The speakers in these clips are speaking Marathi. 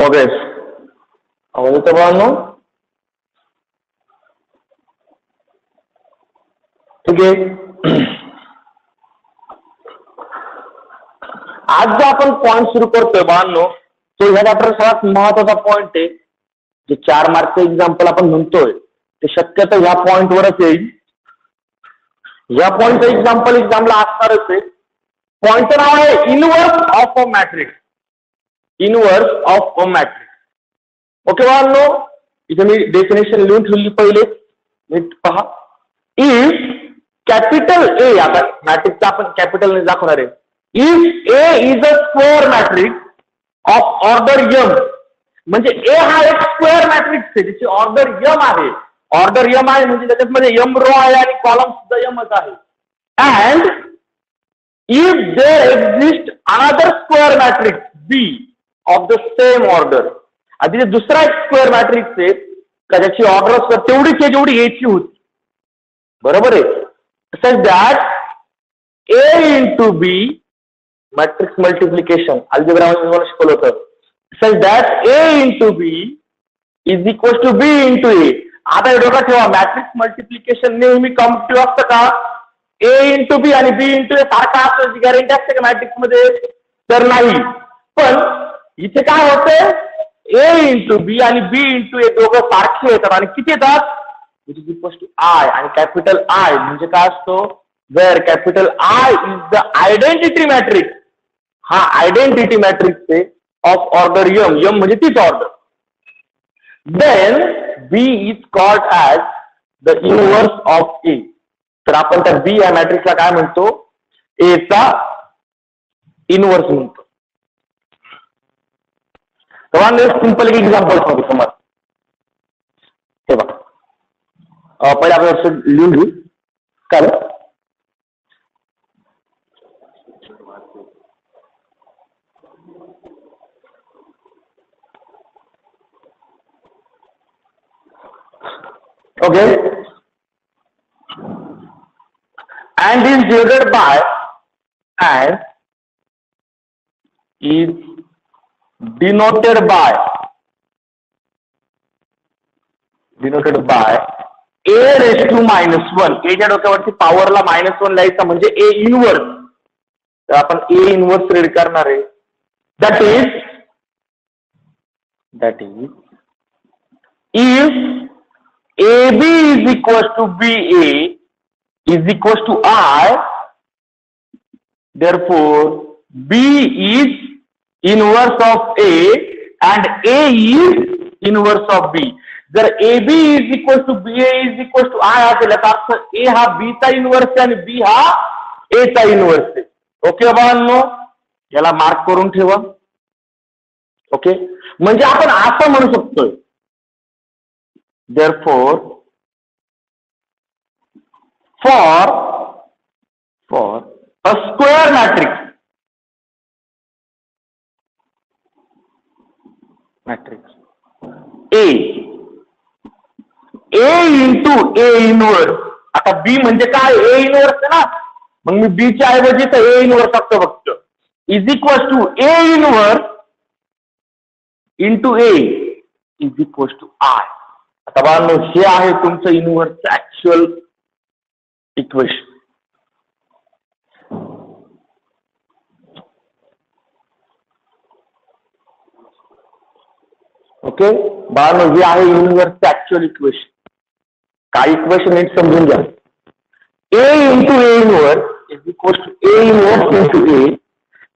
ओके, आवाज येतो बाळांनो? ठीक आहे. आज जो आपण पॉइंट सुरू करतोय बाळांनो, तो ह्या चॅप्टर सर्वात महत्वाचा पॉइंट आहे. जे 4 मार्कचं एक्झाम्पल आपण म्हणतोय ते शक्यतो ह्या पॉइंटवरच येईल. या पॉइंटचं एक्झाम्पल असणारच आहे. पॉइंटचं नाव आहे inverse of a matrix. Inverse of a matrix. Okay बाळांनो, इथे मी डेफिनेशन लिहून ठेवली पहिले, नीट पहा. इफ कॅपिटल ए, आता मॅट्रिक्सचा आपण कॅपिटलने दाखवणार आहे. If A is a square matrix of order M, म्हणजे ए हा एक स्क्वेअर मॅट्रिक्स आहे ज्याची ऑर्डर एम आहे. ऑर्डर एम आहे म्हणजे त्याच्यामध्ये एम रो आहे आणि कॉलम सुद्धा एमच आहे. And if there exist another square matrix B of the same order, आधी दुसरा एक स्क्वेअर मॅट्रिक्स आहे का ज्याची ऑर्डर तेवढीच आहे जेवढी एची होती. बरोबर आहे. Such that A into B, matrix multiplication algebra मध्ये शिकवलं होतं. Such that A into B is equal to B into A. आता हे डोक्यात ठेवा, मॅट्रिक्स मल्टिप्लिकेशन नेहमी कॉम्पिटिव्ह असतं का? ए इंटू बी आणि बी इंटू ए सारखा असण्याची गॅरंटी असते का मॅट्रिक्स मध्ये? तर नाही. पण इथे काय होतंय, ए इंटू बी आणि बी इंटू ए दोघं सारखे येतात आणि किती येतात? It is equal to I. आणि कॅपिटल आय म्हणजे काय असतो? Where capital I is the identity matrix. हा आयडेंटिटी मॅट्रिक्स आहे ऑफ ऑर्डर एम. एम म्हणजे तीच order. Then B is called as the inverse of A. तर आपण त्या बी या मॅट्रिक्सला काय म्हणतो? ए चा इनवर्स म्हणतो. तर सिंपल एक एक्झाम्पल सांगतो तुम्हाला. हे बघा, पहिले आपण लिहून घेऊ. काय okay, and is divided by and is denoted by a raised to -1. a च्या डोक्यावरती पॉवरला -1 लिहायचा म्हणजे a इनवर्स. तर आपण a इनवर्स रीड करणार आहे. That is if AB is equal to BA is equal to I, therefore B is inverse of A and A is inverse of B. जर AB is equal to BA is equal to I असेल तर अर्थ A हा B चा इनवर्स आहे आणि B हा A चा इनवर्स आहे. ओके बाळांनो, याला मार्क करून ठेवा. ओके, म्हणजे आपण असं म्हणू शकतोय, therefore for a square matrix A into A inverse. आता B म्हणजे काय? A इनवर्स आहे ना, मग मी B च्या ऐवजी तर A इनवर्स टाकतो फक्त. Is equal to A inverse into A is equal to I. आता बाळांनो, हे आहे तुमचं इनवर्सचं ऍक्च्युअल इक्वेशन. ओके बाळांनो, हे आहे इनवर्सचं ऍक्च्युअल इक्वेशन. काय इक्वेशन नीट समजून घ्या. A into A inverse is equal to A inverse into A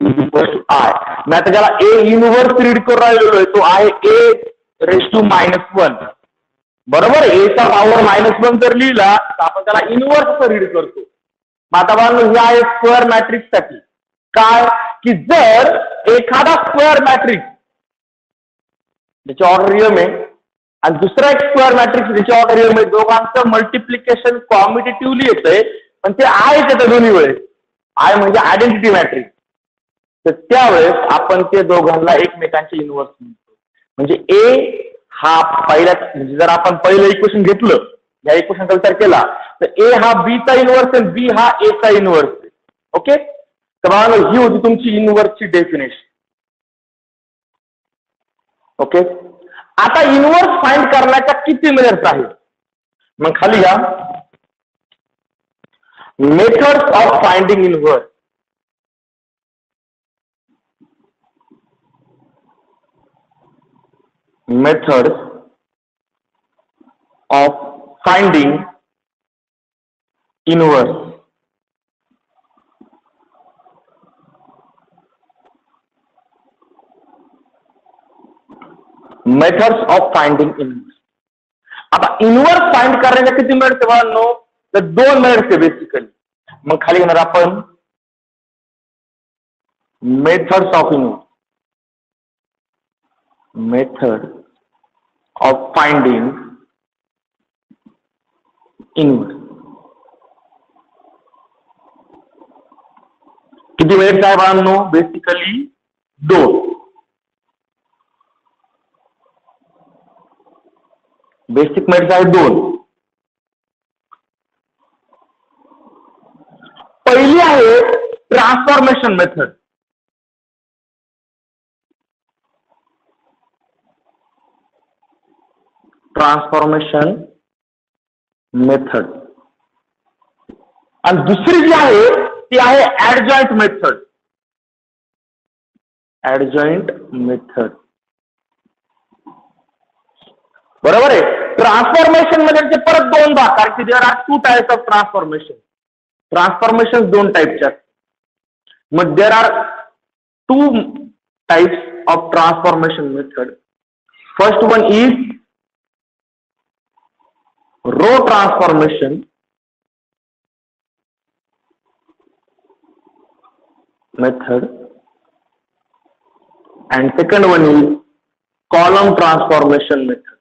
is equal to I. मी आता ज्याला A इनवर्स रीड करून राहिलेलो आहे तो आहे A रेज टू -1. बरोबर, ए चा पॉवर -1 जर लिहिला तर आपण त्याला इनवर्स रीड करतो. आता बाळांनो, हे आहे स्क्वेअर मॅट्रिक्स साठी. काय की जर एखादा स्क्वेअर मॅट्रिक्स ज्याची ऑर्डर एम आहे आणि दुसरा एक स्क्वेअर मॅट्रिक्स ज्याची ऑर्डर एम आहे, दोघांचं मल्टिप्लिकेशन कॉम्पिटिटिव्हली येतंय पण ते आहेच येतं दोन्ही वेळेस. आय म्हणजे आयडेंटिटी मॅट्रिक्स. तर त्यावेळेस आपण ते दोघांना एकमेकांचे इनवर्स म्हणतो. म्हणजे ए हा पहिल्या, म्हणजे जर आपण पहिलं इक्वेशन घेतलं, या इक्वेशनचा विचार केला तर ए हा बी चा इनवर्स आहे, बी हा ए चा इनवर्स आहे. ओके, तर ही होती तुमची इनवर्सची डेफिनेशन. ओके, आता इनव्हर्स फाइंड करण्याच्या किती मेथड्स आहेत? मग खाली घ्या, methods of finding inverse. Methods of finding inverse. Methods of finding inverse. आता इनव्हर्स फाइंड करण्याच्या किती मेथड्स बाळांनो? तर 2 मेथड्स बेसिकली. मग खाली घेणार आपण methods of inverse. Method of finding inverse. किती मेथड्स आहे बाळांनो? बेसिकली 2. बेसिक मेथड्स आहे 2. पहिली आहे ट्रान्सफॉर्मेशन मेथड. Transformation method. आणि दुसरी जी आहे ती आहे ऍडजॉइंट मेथड. Adjoint method. बरोबर आहे. ट्रान्सफॉर्मेशन मध्ये परत 2 भाग, कारण की there are 2 types of transformation. Transformation 2 टाइपचे असतात. मग there are 2 types of transformation method. First one is row transformation method and second one is column transformation method.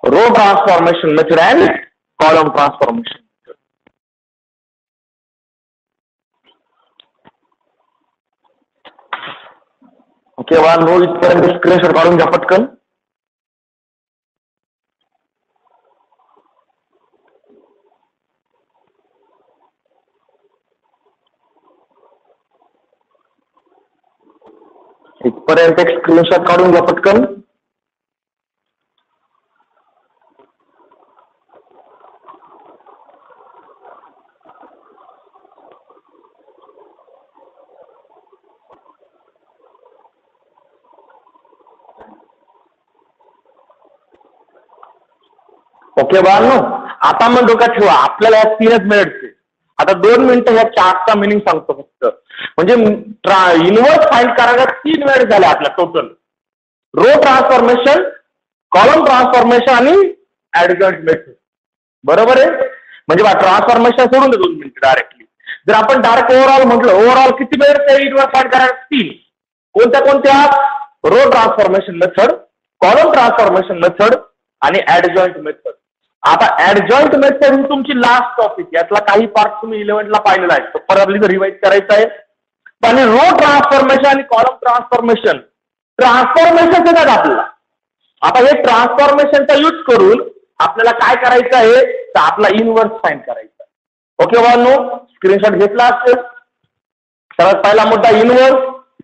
Row transformation method and column transformation method. Okay, वा नो इथपर्यंत स्क्रीनशॉट काढून घ्या पटकन. इथपर्यंत एक स्क्रीनशॉट काढून घ्या पटकन. ओके बाळांनो, आता मग डोक्यात ठेवा आपल्याला या 3च मिनिटचे. आता 2 मिनिटं ह्या चार्टचा मिनिंग सांगतो फक्त. म्हणजे इनव्हर्स फाइंड करायला 3 मिनिट झाले आपल्या total. Row transformation, column transformation आणि ऍडजॉइंट मेथड. बरोबर आहे. म्हणजे बा ट्रान्सफॉर्मेशन सोडून दे 2 मिनिट डायरेक्टली. जर आपण डायरेक्ट ओव्हरऑल म्हटलं, ओव्हरऑल किती मिनिट इनव्हर्स फाइंड करायला? 3. कोणत्या कोणत्या? Row transformation method, column transformation method आणि ऍडजॉइंट मेथड. आता ऍडजॉइंट मेथड ही तुमची लास्ट टॉपिक. यातला काही पार्ट तुम्ही 11ला पाहिलेला आहे, तो परत रिवाइज करायचा आहे. आणि रो ट्रान्सफॉर्मेशन आणि कॉलम ट्रान्सफॉर्मेशन येतात आपल्याला. आता हे ट्रान्सफॉर्मेशनचा यूज करून आपल्याला काय करायचं आहे? तर आपला इनव्हर्स फाइंड करायचा. ओके बाळांनो, स्क्रीनशॉट घेतला असेल. सर्वात पहिला मुद्दा इनव्हर्स.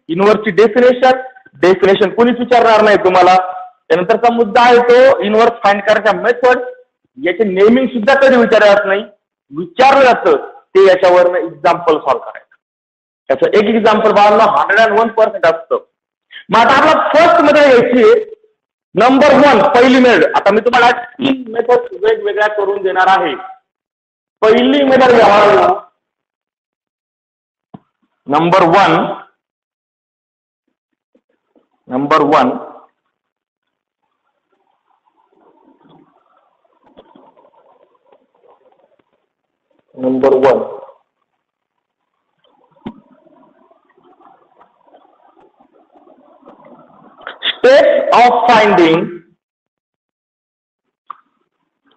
इनव्हर्सची डेफिनेशन कोणीच विचारणार नाही तुम्हाला. त्यानंतरचा मुद्दा आहे तो इनव्हर्स फाइंड करायच्या मेथड. याचे नेमिंग सुद्धा कधी विचारत नाही. विचारलं जातं ते याच्यावरनं एक्झाम्पल सॉल्व्ह करायचं. त्याचं एक एक्झाम्पल बाळांना 101% असतं. मग आता आपला फर्स्ट मेथड घ्यायची नंबर 1 पहिली मेथड. आता मी तुम्हाला 3 मेथड वेगवेगळ्या करून देणार आहे. पहिली मेथड घ्या number 1. Number 1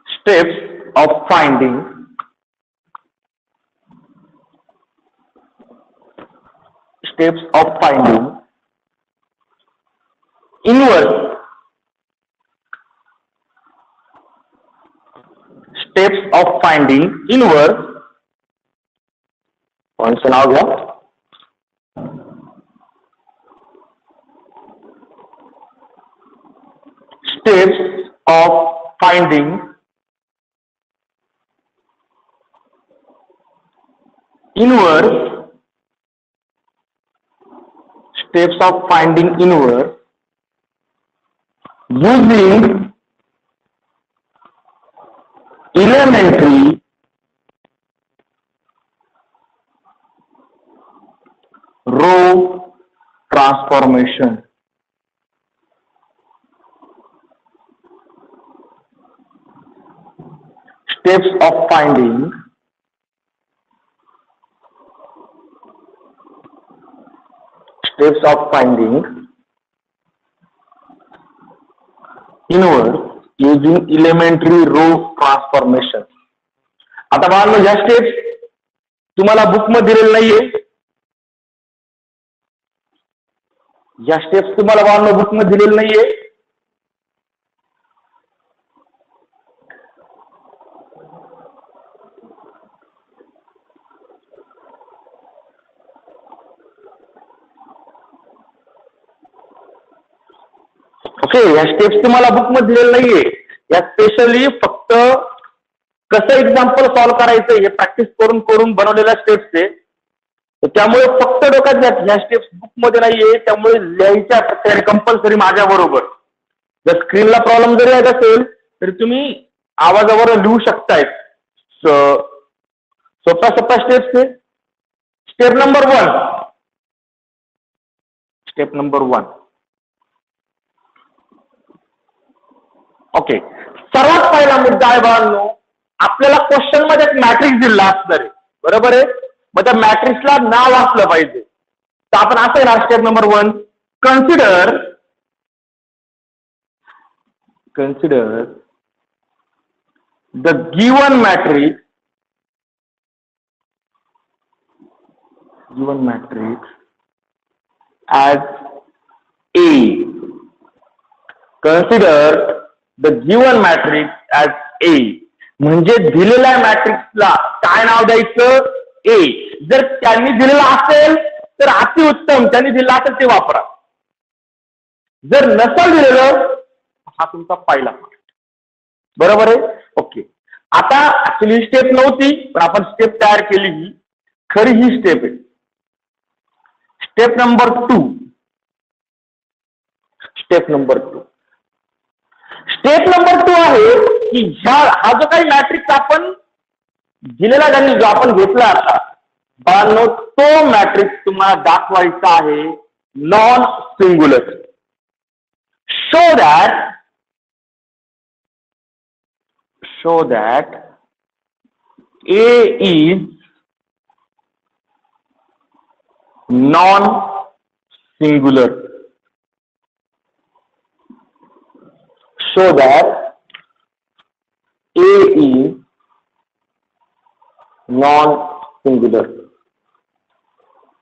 steps of finding inverse. Steps of finding inverse, पॉइंटचं नाव घ्या, steps of finding inverse, steps of finding inverse using elementary row transformation. Steps of finding inverse using elementary row transformation. आता बाळांनो या स्टेप्स तुम्हाला बुक मध्ये दिलेले नाहीये, या स्टेप्स तुम्हाला बाळांनो बुक मध्ये दिलेले नाहीये. ओके, या स्टेप्स तुम्हाला बुक मध्ये दिलेले नाहीये. या स्पेशली फक्त कसं एक्झाम्पल सॉल्व्ह करायचं हे प्रॅक्टिस करून करून बनवलेल्या स्टेप्स आहे. त्यामुळे फक्त डोक्यात घ्या, या स्टेप्स बुक मध्ये नाहीये, त्यामुळे लिहायच्या कंपल्सरी माझ्या बरोबर. जर स्क्रीनला प्रॉब्लेम जरी येत असेल तरी तुम्ही आवाजावर लिहू शकताय. सोप्या सोप्या स्टेप्स आहे. Step number 1. ओके, सर्वात पहिला मुद्दा आहे बाळांनो, आपल्याला क्वेश्चन मध्ये एक मॅट्रिक्स दिला असणार आहे, बरोबर आहे. मग त्या मॅट्रिक्सला नाव असलं पाहिजे. तर आपण असं ना, step number 1, consider the given matrix as A. Consider the given matrix as A. म्हणजे दिलेल्या मॅट्रिक्सला काय नाव द्यायचं? A. जर त्यांनी दिलेला असेल तर अतिउत्तम, त्यांनी दिलेला असेल ते वापरा. जर नसेल दिलेलं, हा तुमचा पहिला पॉइंट, बरोबर आहे. ओके, आता ऍक्च्युली स्टेप नव्हती पण आपण स्टेप तयार केली, ही खरी ही स्टेप आहे. Step number 2. स्टेप नंबर 2 आहे की हा जो काही मॅट्रिक्स आपण दिलेला त्यांनी जो आपण घेतला आता बाळांनो, तो मॅट्रिक्स तुम्हाला दाखवायचा आहे non singular. Show that A is non-singular. Show that A is non-singular.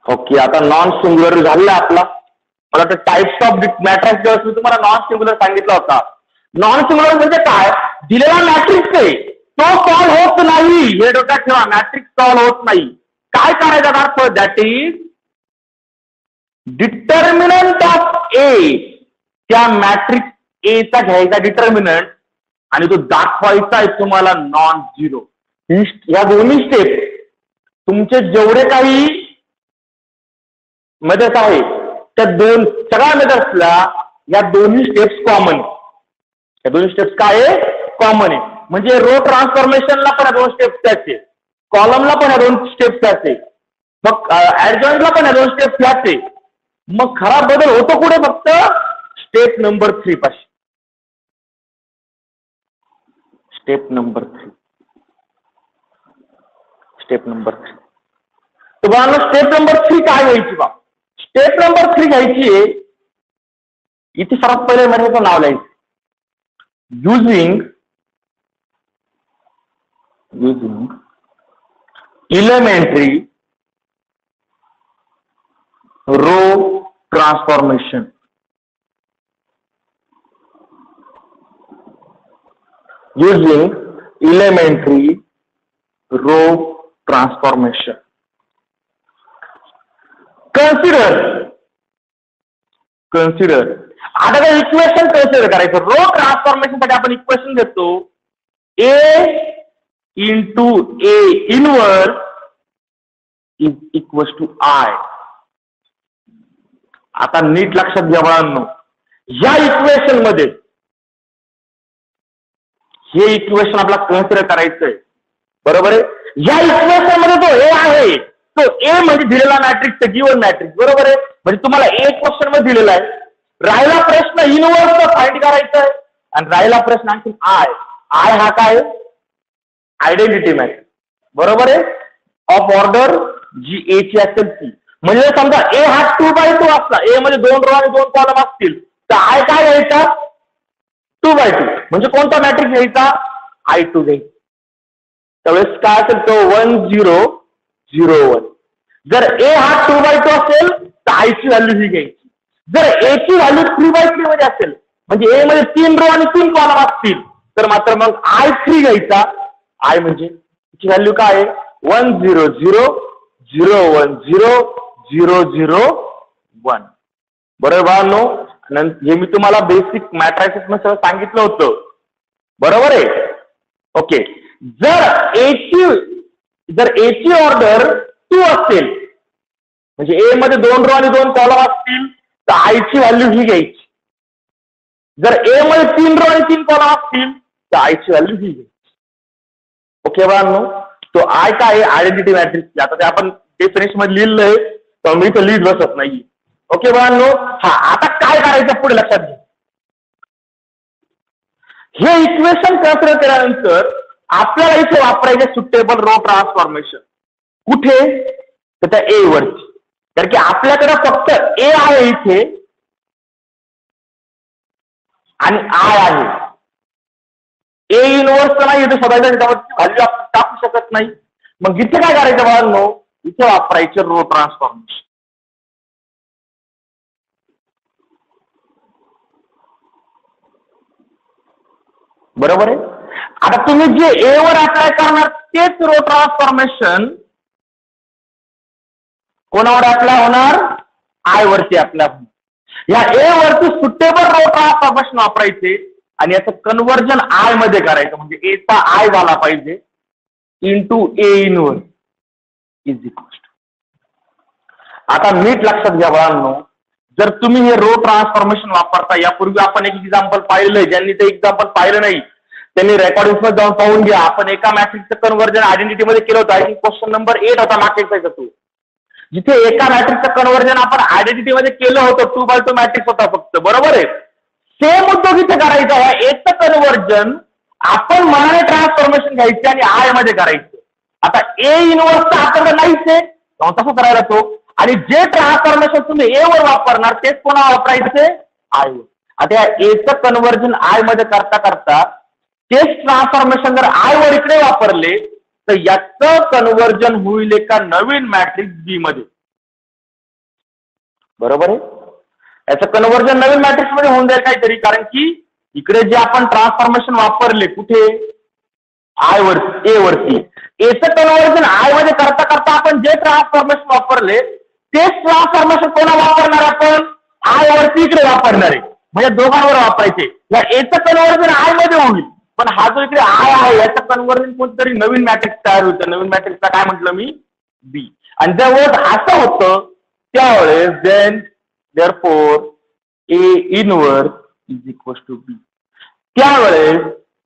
Okay, आता नॉन सिंग्युलर झालेला आपला. मला तर टाइप्स ऑफ मॅट्रिक्स मी तुम्हाला नॉन सिंग्युलर सांगितला होता. नॉन सिंग्युलर म्हणजे काय? दिलेला मॅट्रिक्स आहे तो सॉल्व्ह होत नाही, हे डोक्यात ठेवा. मॅट्रिक्स सॉल्व्ह होत नाही. काय करायचा अर्थ? दॅट इज डिटर्मिनंट ऑफ ए. त्या मॅट्रिक्स ए चा घ्यायचा डिटर्मिनंट आणि तो दाखवायचा आहे तुम्हाला नॉन झिरो. या दोन्ही स्टेप तुमचे जेवढे काही मेथड्स आहे त्या सगळ्या मेथड्सला या दोन्ही स्टेप्स कॉमन. या दोन्ही स्टेप्स काय आहे? कॉमन आहे. म्हणजे रो ट्रान्सफॉर्मेशनला पण 2 स्टेप्स त्याचे, कॉलमला पण 2 स्टेप्स त्याचे, मग ऍडजॉइंटला पण 2 स्टेप्स त्याचे. मग खरा बदल होतो कुठे? फक्त स्टेप नंबर 3 पाशी. Step number 3. तर बघा, स्टेप नंबर 3 काय घ्यायची बा? स्टेप नंबर 3 घ्यायची आहे. इथे सर्वात पहिले मेथडचं नाव लिहायचं. Using elementary row transformation. Using elementary row transformation. Consider आता काय इक्वेशन कन्सिडर करायचं. रो ट्रान्सफॉर्मेशन साठी आपण इक्वेशन घेतो A into A inverse is equal to I. आता नीट लक्षात घ्या बाळांनो, या इक्वेशन मध्ये हे इक्वेशन आपल्याला कन्सिडर करायचंय. बरोबर आहे. या इक्वेशन मध्ये जो ए आहे तो ए म्हणजे दिलेला मॅट्रिक्स, गिवन मॅट्रिक्स. बरोबर आहे. म्हणजे तुम्हाला ए क्वेश्चन मध्ये दिलेला आहे. राहिला प्रश्न इनवर्स फाइंड करायचा आहे आणि राहिला प्रश्न आणखी आय. आय हा काय? Identity matrix. बरोबर आहे. ऑफ ऑर्डर जी ए ची असेल ती. म्हणजे समजा ए हा 2/2 असला, ए मध्ये 2 रो आणि 2 कॉलम असतील, तर आय काय घ्यायचा? 2/2. म्हणजे कोणता मॅट्रिक्स घ्यायचा? I2 घ्यायचा. त्यावेळेस काय असेल तो 1 0 0 1. जर ए हा 2/2 असेल तर आय ची व्हॅल्यू ही घ्यायची. जर ए ची व्हॅल्यू 3/3 मध्ये असेल, म्हणजे ए मध्ये 3 रो आणि 3 कॉलम असतील, तर मात्र मग I3 घ्यायचा. आय म्हणजे तिची व्हॅल्यू काय आहे? 1 0 0 0 1 0 0 0 1. बरोबर बाळांनो. हे मी तुम्हाला बेसिक मॅट्रिक्स मध्ये सांगितलं होतं. बरोबर आहे. ओके. जर ए ची ऑर्डर 2 असेल, म्हणजे ए मध्ये 2 रो आणि 2 कॉलम असतील, तर आय ची व्हॅल्यू ही घ्यायची. जर ए मध्ये 3 रो आणि 3 कॉलम असतील, तर आय ची व्हॅल्यू ही घ्यायची. ओके बाळांनो. तो आय काय आहे? Identity matrix. आता ते आपण डेफिनेशन मध्ये लिहिलंय, तर मी इथं लिहित बसत नाही. ओके बाळांनो. हा, आता काय करायचं पुढे लक्षात घ्या. हे इक्वेशन कन्सिडर केल्यानंतर आपल्याला इथे वापरायचे सुटेबल रो ट्रान्सफॉर्मेशन. कुठे? तर त्या ए वरती. कारण की आपल्याकडे फक्त ए आहे इथे आणि आय आहे. ए इनवर्स नाही इथे शोधायचं, त्याच्यावरची व्हॅल्यू आपण टाकू शकत नाही. मग इथे काय करायचं बाळांनो? इथे वापरायचे रो ट्रान्सफॉर्मेशन. बरोबर आहे. आता तुम्ही जे ए वर अप्लाय करणार तेच रो ट्रान्सफॉर्मेशन कोणावर अप्लाय होणार? आय वरती अप्लाय होणार. या ए वरती सुटेबल रो ट्रान्सफॉर्मेशन वापरायचे आणि याचं कन्व्हर्जन आय मध्ये करायचं. म्हणजे एचा आय झाला पाहिजे into A inverse is equal to. आता नीट लक्षात घ्या बाळांनो, जर तुम्ही हे रो ट्रान्सफॉर्मेशन वापरता, यापूर्वी आपण एक एक्झाम्पल पाहिलंय, ज्यांनी ते एक्झाम्पल पाहिलं नाही त्यांनी रेकॉर्डिंग मध्ये जाऊन पाहून घ्या. आपण एका मॅट्रिक्सचं कन्व्हर्जन आयडेंटिटी मध्ये केलं होतं. आणि क्वेश्चन नंबर 8 होता मॅट्रिक्सचा तो, जिथे एका मॅट्रिक्सचं कन्व्हर्जन आपण आयडेंटिटी मध्ये केलं होतं. 2/2 मॅट्रिक्स होता फक्त. बरोबर आहे. सेम उद्योग इथे करायचा आहे. एकचं कन्व्हर्जन आपण मनाने ट्रान्सफॉर्मेशन घ्यायचे आणि आय मध्ये करायचं. आता ए इनवर्सचा आपल्याकडे नाहीच आहे, तसं करायला तो. आणि जे ट्रान्सफॉर्मेशन तुम्ही ए वर वापरणार तेच कोणा वापरायचे? आय वर. आता या एचं कन्व्हर्जन आय मध्ये करता करता तेच ट्रान्सफॉर्मेशन जर आय वर इकडे वापरले तर याचं कन्व्हर्जन होईल एका नवीन मॅट्रिक्स बी मध्ये. बरोबर आहे. याचं कन्व्हर्जन नवीन मॅट्रिक्स मध्ये होऊन जाईल काहीतरी, कारण की इकडे जे आपण ट्रान्सफॉर्मेशन वापरले कुठे? आय वरती, ए वरती. एचं कन्व्हर्जन आय मध्ये करता करता आपण जे ट्रान्सफॉर्मेशन वापरले तेच ट्रान्सफॉर्मेशन कोणा वापरणार? आपण आय वरती इकडे वापरणार आहे. म्हणजे दोघांवर वापरायचे. या एचं कन्व्हर्जन आय मध्ये होईल, पण हा जो इकडे आय आहे याचं कन्व्हर्जन कोणतरी नवीन मॅट्रिक्स तयार होतं. नवीन मॅट्रिक्सला काय म्हटलं मी? बी. आणि ज्यावेळेस असं होतं त्यावेळेस then therefore A inverse is equal to B. त्यावेळेस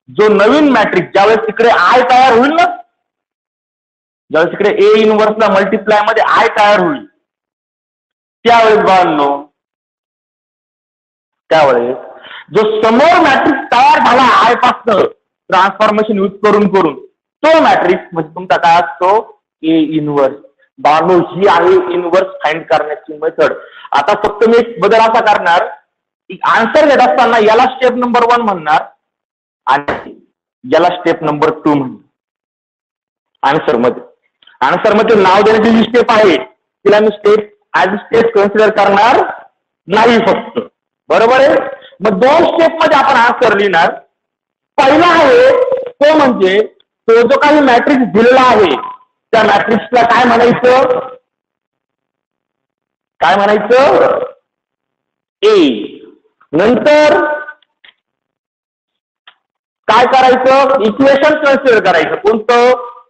जो नवीन मॅट्रिक्स ज्यावेळेस तिकडे आय तयार होईल ना, ज्यावेळेस तिकडे ए इनवर्सला मल्टिप्लाय मध्ये आय तयार होईल, त्यावेळेस बाळांनो, त्यावेळेस जो समोर मॅट्रिक्स तयार झाला आय पासून ट्रान्सफॉर्मेशन यूज करून तो मॅट्रिक्स म्हणजे तुमचा काय असतो? A inverse. बाळांनो, ही आहे इनवर्स फाइंड करण्याची मेथड. आता फक्त मी एक बदल असा करणार, आन्सर घेत असताना याला स्टेप नंबर 1 म्हणणार आणि याला स्टेप नंबर 2 म्हणणार. आन्सर मध्ये नाव देण्याची जी स्टेप आहे तिला मी स्टेप ऍज स्टेप कन्सिडर करणार नाही फक्त. बरोबर आहे. मग 2 स्टेप मध्ये आपण आन्सर लिहिणार. पहिला आहे तो म्हणजे तो जो काही मॅट्रिक्स दिलेला आहे त्या मॅट्रिक्सला काय म्हणायचं? काय म्हणायचं? ए. नंतर काय करायचं? इक्वेशन कन्सिडर करायचं. कोणतं?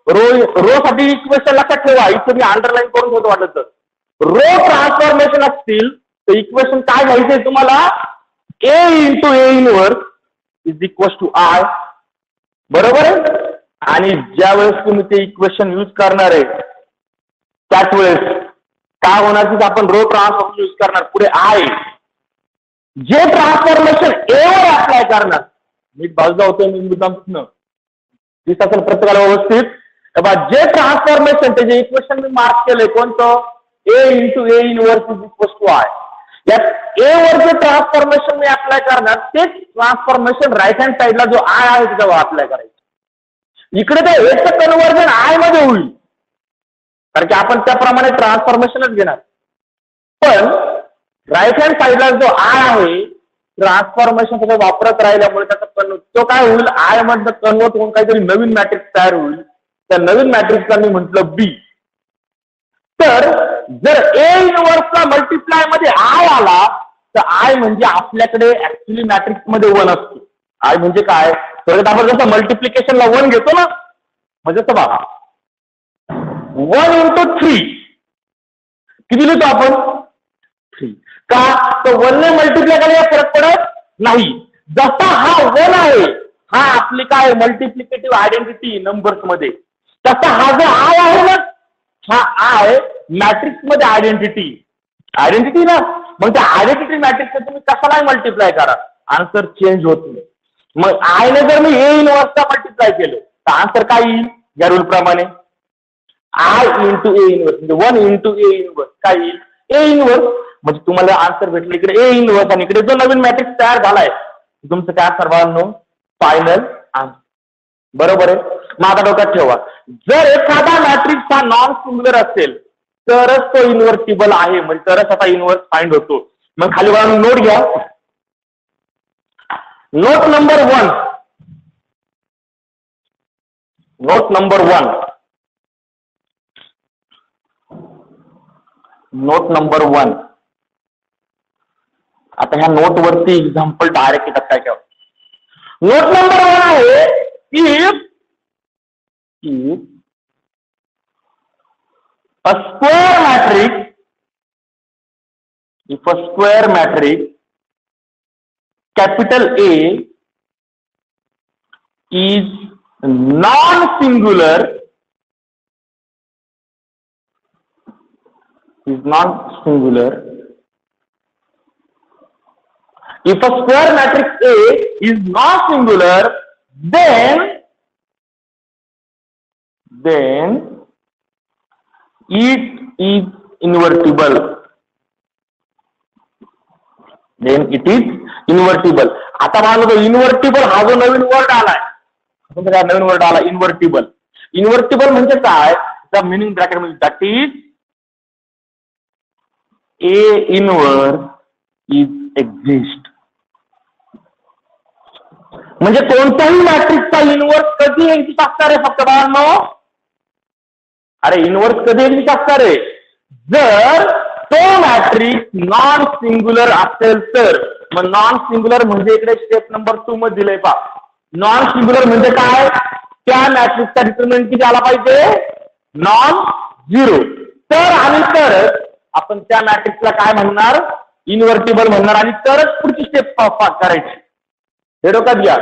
रो साठी इक्वेशन लक्षात ठेवा. इथे मी अंडरलाईन करून ठेवतो वाटत. रो ट्रान्सफॉर्मेशन असतील तर इक्वेशन काय घ्यायचंय तुम्हाला? A into A inverse is equal to I. बरोबर आहे. आणि ज्या वेळेस तुम्ही ते इक्वेशन यूज करणार आहे त्याच वेळेस काय होणार की आपण रो ट्रान्सफॉर्मेशन यूज करणार. पुढे आय जे ट्रान्सफॉर्मेशन ए वर अप्लाय करणार. मी बाजूला होतो मी मुद्दाम दिसत असेल प्रत्येकाला व्यवस्थित. जे ट्रान्सफॉर्मेशन त्याचे इक्वेशन मी मार्क केलंय कोणतं? A into A inverse is equal to I. यात ए वर जे ट्रान्सफॉर्मेशन मी अप्लाय करणार तेच ट्रान्सफॉर्मेशन राईट हँड साईडला जो आय आहे त्याच्यावर अप्लाय करायचं. इकडे ते एचं कन्व्हर्जन आय मध्ये होईल कारण की आपण त्याप्रमाणे ट्रान्सफॉर्मेशनच घेणार. पण राईट हँड साईडला जो आय आहे ट्रान्सफॉर्मेशन त्याचा वापरत राहिल्यामुळे त्याचा तो काय होईल? आय मधनं कन्वर्ट होऊन काहीतरी नवीन मॅट्रिक्स तयार होईल. त्या नवीन मॅट्रिक्सला मी म्हटलं बी. तर जर ए इनवर्सला मल्टिप्लाय मध्ये आय आला तर आय म्हणजे आपल्याकडे ऍक्च्युली मॅट्रिक्स मध्ये 1 असतो. आय म्हणजे काय? तर आपण जसं मल्टिप्लिकेशनला 1 घेतो ना म्हणजे बघा 1 इंटू 3 किती लिहितो आपण? 3. का? तर 1 ने मल्टिप्लाय करायला फरक पडत नाही. जसा हा 1 आहे हा आपली काय मल्टिप्लिकेटिव्ह आयडेंटिटी नंबर्स मध्ये, तसा हा जो आय आहे ना हा आय मॅट्रिक्स मध्ये आयडेंटिटी ना. मग त्या आयडेंटिटी मॅट्रिक्स तुम्ही कशालाही मल्टिप्लाय करा आन्सर चेंज होत नाही. मग आय ने जर मी ए इनवर्सला मल्टिप्लाय केलं तर आन्सर काय येईल? या रूल प्रमाणे आय इंटू ए इनवर्स म्हणजे 1 इंटू ए इनवर्स काय येईल? A inverse. म्हणजे तुम्हाला आन्सर भेटलं इकडे ए इनवर्स आणि इकडे जो नवीन मॅट्रिक्स तयार झालाय तुमचं काय सर्वांनो फायनल आन्सर. बरोबर आहे. मग आता डोक्यात ठेवा जर एखादा मॅट्रिक्स हा नॉन सिंग्युलर असेल तरच तो इन्व्हर्टिबल आहे म्हणजे तरच आता इन्व्हर्स फाइंड होतो. मग खाली वळून नोट घ्या. Note number 1. Note number 1. Note number 1. आता ह्या नोट वरती एक्झाम्पल डायरेक्ट येतात काय काय. नोट नंबर 1 आहे if a square matrix capital A is non-singular if a square matrix A is non-singular then it is invertible. आता मला इन्व्हर्टिबल हा जो नवीन वर्ड आलाय इन्व्हर्टिबल म्हणजे काय? द मिनिंग ब्रॅकेट मध्ये that is a inverse is exist. म्हणजे कोणत्याही मॅट्रिक्सचा इनवर्स कधी एक्झिस्ट असणार आहे? फक्त बाळांनो अरे इनवर्स कधी एक्झिस्ट असणार आहे? जर तो मॅट्रिक्स नॉन सिंग्युलर असेल तर. मग नॉन सिंग्युलर म्हणजे इकडे स्टेप नंबर 2 मध्ये दिलंय पा. नॉन सिंग्युलर म्हणजे काय? त्या मॅट्रिक्सचा डिटरमिनंट किती आला पाहिजे? Non zero. तर आणि तरच आपण त्या मॅट्रिक्सला काय म्हणणार? इन्व्हर्टिबल म्हणणार आणि तरच पुढची स्टेप करायची. हे डोक्यात घ्या.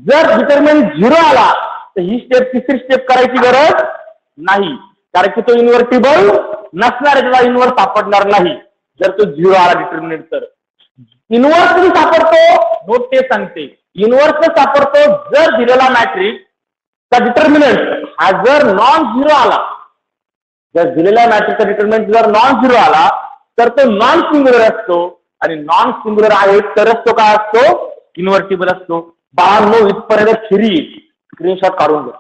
जर डिटरमिनंट 0 आला तर ही स्टेप तिसरी स्टेप करायची गरज नाही कारण की तो इन्व्हर्टिबल नसणार आहे. त्याला इन्व्हर्स सापडणार नाही जर तो 0 आला डिटरमिनंट. तर इन्व्हर्स कधी सापडतो? नोट ते सांगते. इन्व्हर्स सापडतो जर दिलेला मॅट्रिक्स चा डिटरमिनंट हा जर नॉन झिरो आला. जर दिलेल्या मॅट्रिक्सचा डिटरमिनंट जर नॉन झिरो आला तर तो नॉन सिंग्युलर असतो आणि नॉन सिंग्युलर आहे तरच तो काय असतो? इन्व्हर्टिबल असतो. बाळांनो इथपर्यंत थिअरी स्क्रीनशॉट काढून घ्या.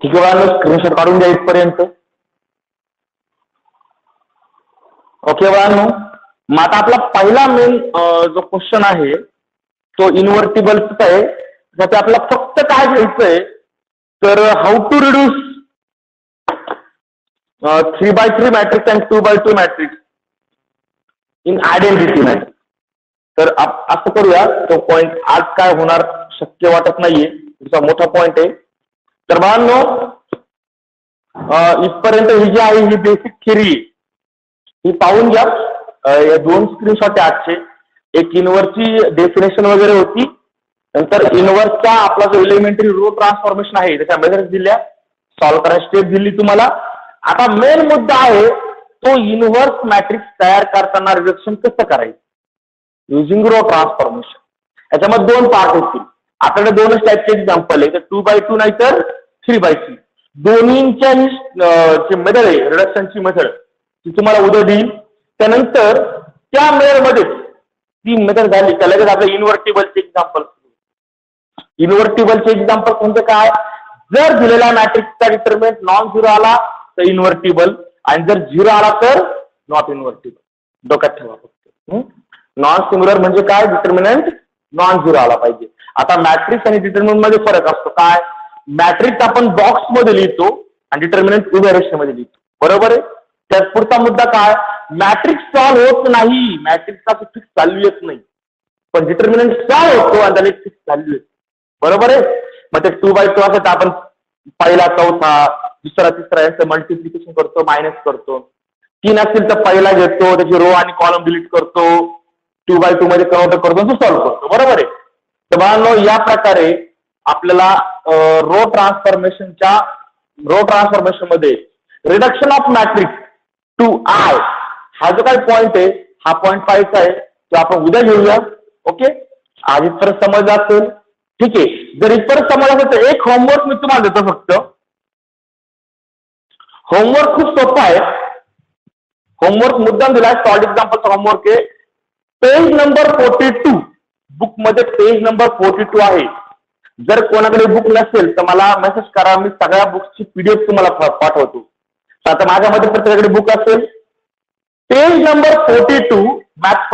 ठीक आहे बाळांनो, स्क्रीनशॉट काढून घ्या इथपर्यंत. ओके बाळांनो, मग आता आपला पहिला मेन जो क्वेश्चन आहे तो इन्व्हर्टिबलचा आहे. त्यात आपल्याला फक्त काय घ्यायचंय तर how to reduce 3x3 matrix and 2x2 matrix in identity matrix. तर असं करूया, तो पॉइंट आज काय होणार शक्य वाटत नाहीये, तुमचा मोठा पॉइंट आहे. तर बाळांनो, इथपर्यंत ही जी आहे ही बेसिक थिअरी ही पाहून घ्या. या 2 स्क्रीनशॉट आहे आजचे. एक इन्व्हर्सची डेफिनेशन वगैरे होती, नंतर इन्व्हर्सचा आपला जो एलिमेंटरी रो ट्रान्सफॉर्मेशन आहे त्याच्या मेथड्स दिल्या, सॉल्व्ह करायची स्टेप दिली तुम्हाला. आता मेन मुद्दा आहे तो इन्व्हर्स मॅट्रिक्स तयार करताना रिडक्शन कसं करायचं युजिंग रो ट्रान्सफॉर्मेशन. याच्यामध्ये 2 पार्ट होतील. आपल्याकडे 2च टाईपचे एक्झाम्पल आहे, 2x2 नाही तर 3x3. दोन्हींच्या जी मेथड आहे रिडक्शनची मेथड ती तुम्हाला उद्या देईल. त्यानंतर त्या मेथडमध्ये ती मेथड झाली त्या लगेच आपल्या इन्व्हर्टिबलचे एक्झाम्पल. इन्व्हर्टिबलचे एक्झाम्पल म्हणजे काय, जर दिलेल्या मॅट्रिक्सचा डिटर्मिनंट नॉन झिरो आला तर इन्व्हर्टिबल आणि जर 0 आला तर नॉट इन्व्हर्टिबल. डोक्यात ठेवा फक्त. नॉन सिम्युलर म्हणजे काय, डिटर्मिनंट नॉन झिरो आला पाहिजे. आता मॅट्रिक्स आणि डिटर्मिनंट मध्ये फरक असतो. काय, मॅट्रिक्स आपण बॉक्स मध्ये लिहितो आणि डिटर्मिनंट उभ्या रेषेमध्ये लिहितो, बरोबर आहे. त्यात पुढचा मुद्दा काय, मॅट्रिक्स सॉल्व्ह होत नाही, मॅट्रिक्सचा फिक्स व्हॅल्यू येत नाही, पण डिटर्मिनंट सॉल्व्ह होतो आणि त्याला एक फिक्स व्हॅल्यू येते, बरोबर आहे. मग ते 2x2 असेल तर आपण पहिला चौथा दुसरा तिसरा यांचं मल्टिप्लिकेशन करतो, मायनस करतो. 3 असेल तर पहिला घेतो, त्याची रो आणि कॉलम डिलीट करतो, 2x2 मध्ये कन्वर्ट करतो, सॉल्व्ह करतो, बरोबर आहे. तर बाळांनो, या प्रकारे आपल्याला रो ट्रान्सफॉर्मेशन मध्ये reduction of matrix to I हा जो काही पॉइंट आहे हा पॉइंट पाहायचा आहे, तो आपण उद्या घेऊया. ओके, आज इथपर्यंत समजलं असेल, ठीक आहे. जर इथपर्यंत समजलं असेल तर एक होमवर्क मी तुम्हाला देतो. फक्त होमवर्क खूप सोपं आहे. होमवर्क मुद्दाम दिलाय, सॉल्ड एक्झाम्पलचा होमवर्क आहे. पेज नंबर 42 बुक मध्ये पेज नंबर 42 आहे. जर कोणाकडे बुक नसेल तर मला मेसेज करा, मी सगळ्या बुक्सची PDF तुम्हाला पाठवतो. आता माझ्यामध्ये प्रत्येकाकडे बुक असेल. पेज नंबर 42 मॅथ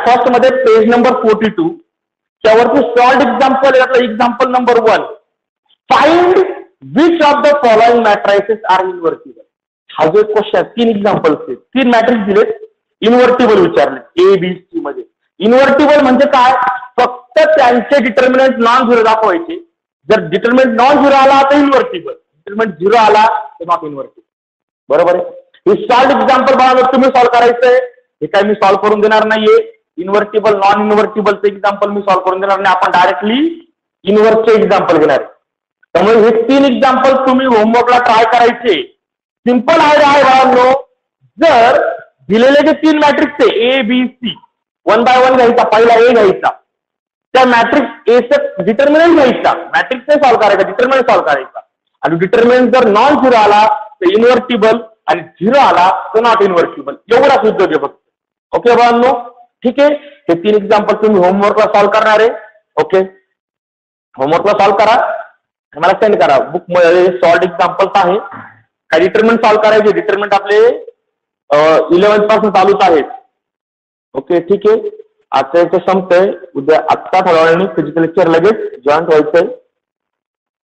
फर्स्ट मध्ये पेज नंबर 42 त्यावरती सॉल्ड एक्झाम्पल आहे. Example number 1, find which of the following matrices are invertible. हा जो एक क्वेश्चन, 3 एक्झाम्पल्स आहेत, 3 मॅट्रिक्स दिलेत, इन्व्हर्टिबल विचारले ABC मध्ये. इन्व्हर्टिबल म्हणजे काय, फक्त त्यांचे डिटर्मिनंट नॉन झिरो दाखवायचे. जर डिटर्मिनंट नॉन झिरो आला तर इन्व्हर्टिबल, डिटर्मिनंट 0 आला तर नॉट इन्व्हर्टिबल, बरोबर आहे. हे सॉल्ड एक्झाम्पल बघा, तुम्ही सॉल्व्ह करायचंय. हे काय मी सॉल्व्ह करून देणार नाहीये. इन्व्हर्टिबल नॉन इन्व्हर्टिबलचं एक्झाम्पल मी सॉल्व्ह करून देणार नाही, आपण डायरेक्टली इन्व्हर्सचे एक्झाम्पल घेणार. त्यामुळे हे 3 एक्झाम्पल तुम्ही होमवर्कला ट्राय करायचे. सिंपल आयडिया आहे बाळांनो. जर दिलेले जे 3 मॅट्रिक्स आहे ABC 1 by 1 घ्यायचा, पहिला A घ्यायचा, त्या मॅट्रिक्स एचं डिटर्मिनंट घ्यायचा, मॅट्रिक्स नाही सॉल्व्ह करायचा, डिटर्मिनंट सॉल्व्ह करायचा. आणि डिटर्मिनंट जर नॉन झिरो आला तर इन्व्हर्टिबल आणि 0 आला तर नॉट इन्व्हर्टिबल. एवढाच उद्योग आहे फक्त. ओके बाळांनो, ठीक आहे. हे 3 एक्झाम्पल तुम्ही होमवर्कला सॉल्व्ह करणार आहे. ओके, होमवर्कला सॉल्व्ह करा, मला सेंड करा. बुक मध्ये सॉल्ड एक्झाम्पल्स आहे. काय डिटर्मिनंट सॉल्व्ह करायचे, डिटर्मिनंट आपले 11th पासून चालूच आहेत. ओके, ठीक आहे. आजचं संपतंय. उद्या आत्ता थोड्या वेळाने फिजिकल लेक्चर लगेच जॉईन व्हायचंय.